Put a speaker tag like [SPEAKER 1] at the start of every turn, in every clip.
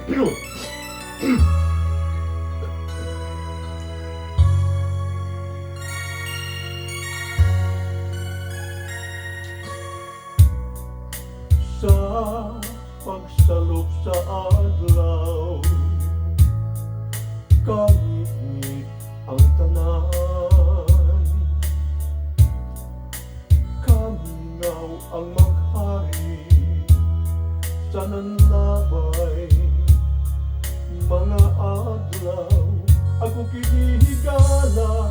[SPEAKER 1] Sa pagsalop sa adlaw, kangit ang tanan, kamingaw ang maghari sa nanlabay. Mga adlaw ako kinihigala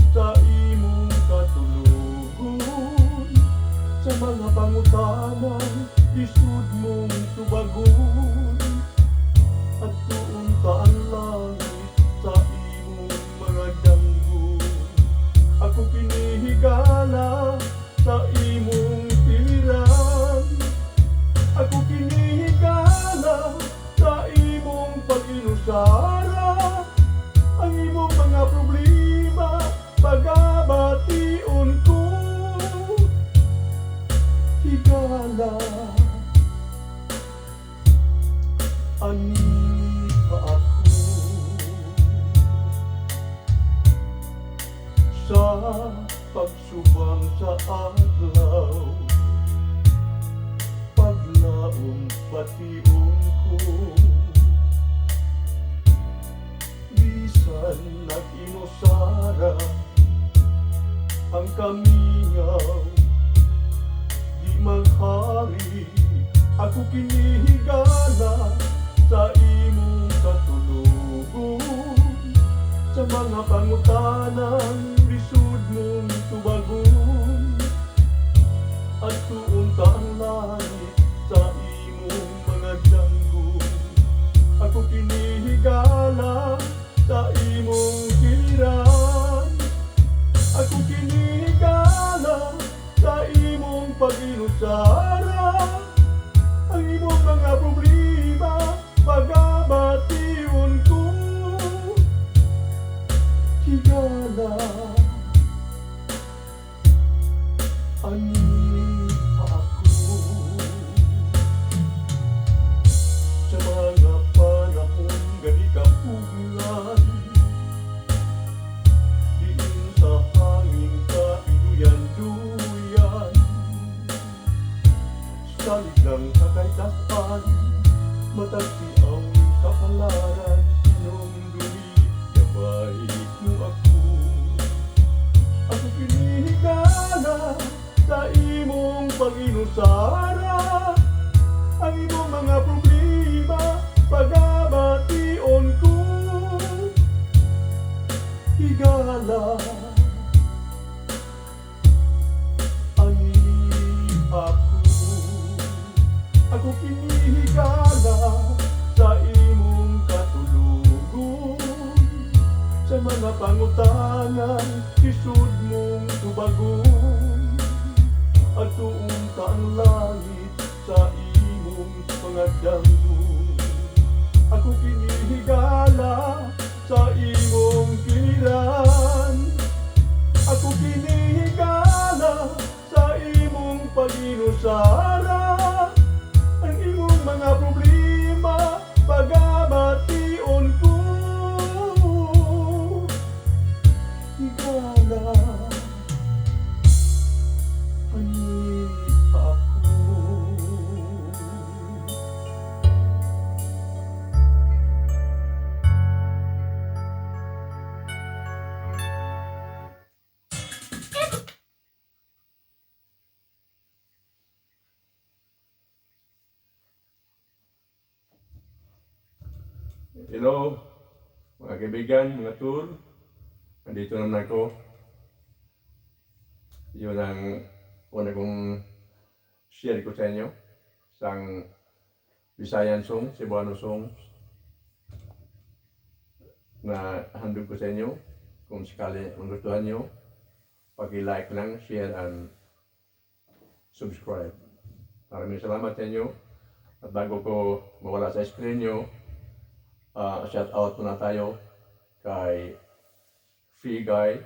[SPEAKER 1] sa imong katulugon, sa mga pangutanan lisod mong tubagon, at tuon ta ang langit sa imong mga danggo. Ako kinihigala sa imong piliran, ako kinihigala sa imong pag-inusara. Ang imong mga problema pagabation ko, higala ani pa ako. Sa pagsubang sa adlaw, paglaong pation ko, bisan nag-inusara ang kamingaw, di maghari. Ako kinihigala sa imong katulugon, sa mga pangutanan lisod mong tubagon, at tuon ta ang langit sa imong mga danggo. Ako kinihigala sa imong kiliran, ako kinihigala sa imong pag-inusara. Ang imong mga problema pagabation ko, higala ani pa ako. Sa mga panahon gani kapugngan, diin sa hangin kaiduyan-duyan, salig lang sa kaytasan, matagsi ang kapalaran, sinumdumi, yabay mo ako. Ako kinihigala sa imong pag-inusara, ang imong mga problema pagabation ko, higala ani ako. Ako kinihigala sa imong katulugon, sa mga pangutanan lisod mong tubagon, at tuon ta ang langit sa imong mga danggo. Ako kinihigala sa imong kiliran, ako kinihigala sa imong pag-inusara. Ang imong mga problema pagabation ko, higala ani pa ako. Hello, mga kaibigan, mga tour. Nandito naman ako. Yun ang una kong share ko sa inyo. Isang Visayan song, Cebuano song na handog ko sa inyo. Kung sakali magustuhan nyo, pag-like lang, share, and subscribe. Maraming salamat sa inyo. At bago ko mawala sa screen nyo, shout out muna tayo kay Free Guy